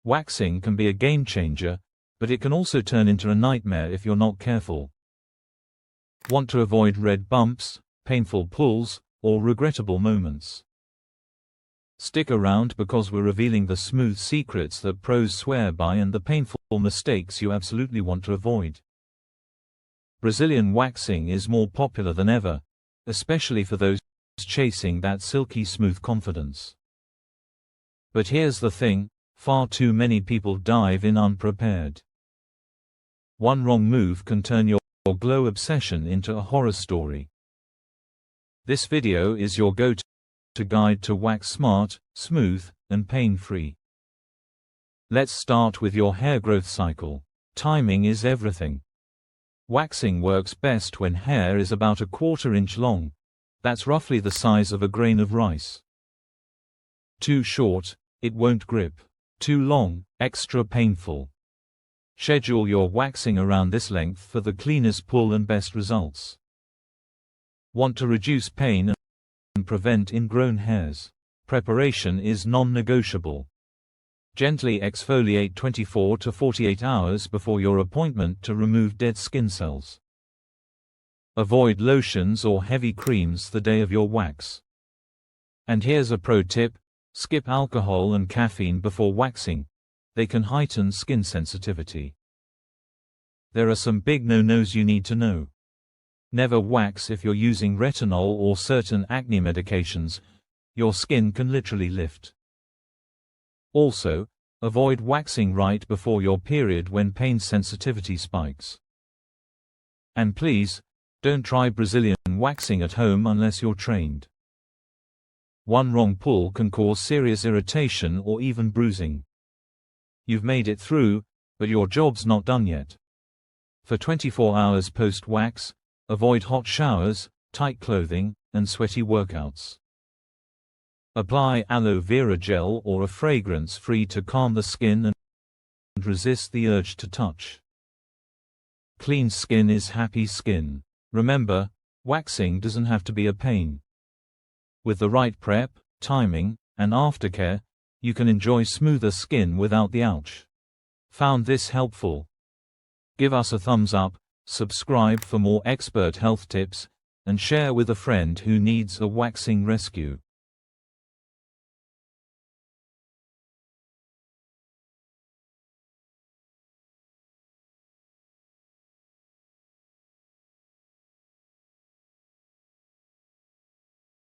Waxing can be a game changer, but it can also turn into a nightmare if you're not careful. Want to avoid red bumps, painful pulls, or regrettable moments? Stick around because we're revealing the smooth secrets that pros swear by and the painful mistakes you absolutely want to avoid. Brazilian waxing is more popular than ever, especially for those chasing that silky smooth confidence. But here's the thing, far too many people dive in unprepared. One wrong move can turn your glow obsession into a horror story. This video is your go-to guide to wax smart, smooth, and pain-free. Let's start with your hair growth cycle. Timing is everything. Waxing works best when hair is about a quarter-inch long. That's roughly the size of a grain of rice. Too short, it won't grip. Too long, extra painful. Schedule your waxing around this length for the cleanest pull and best results. Want to reduce pain and prevent ingrown hairs? Preparation is non-negotiable. Gently exfoliate 24 to 48 hours before your appointment to remove dead skin cells. Avoid lotions or heavy creams the day of your wax. And here's a pro tip: skip alcohol and caffeine before waxing. They can heighten skin sensitivity. There are some big no-nos you need to know. Never wax if you're using retinol or certain acne medications. Your skin can literally lift. Also, avoid waxing right before your period when pain sensitivity spikes. And please, don't try Brazilian waxing at home unless you're trained. One wrong pull can cause serious irritation or even bruising. You've made it through, but your job's not done yet. For 24 hours post-wax, avoid hot showers, tight clothing, and sweaty workouts. Apply aloe vera gel or a fragrance-free to calm the skin and resist the urge to touch. Clean skin is happy skin. Remember, waxing doesn't have to be a pain. With the right prep, timing, and aftercare, you can enjoy smoother skin without the ouch. Found this helpful? Give us a thumbs up, subscribe for more expert health tips, and share with a friend who needs a waxing rescue.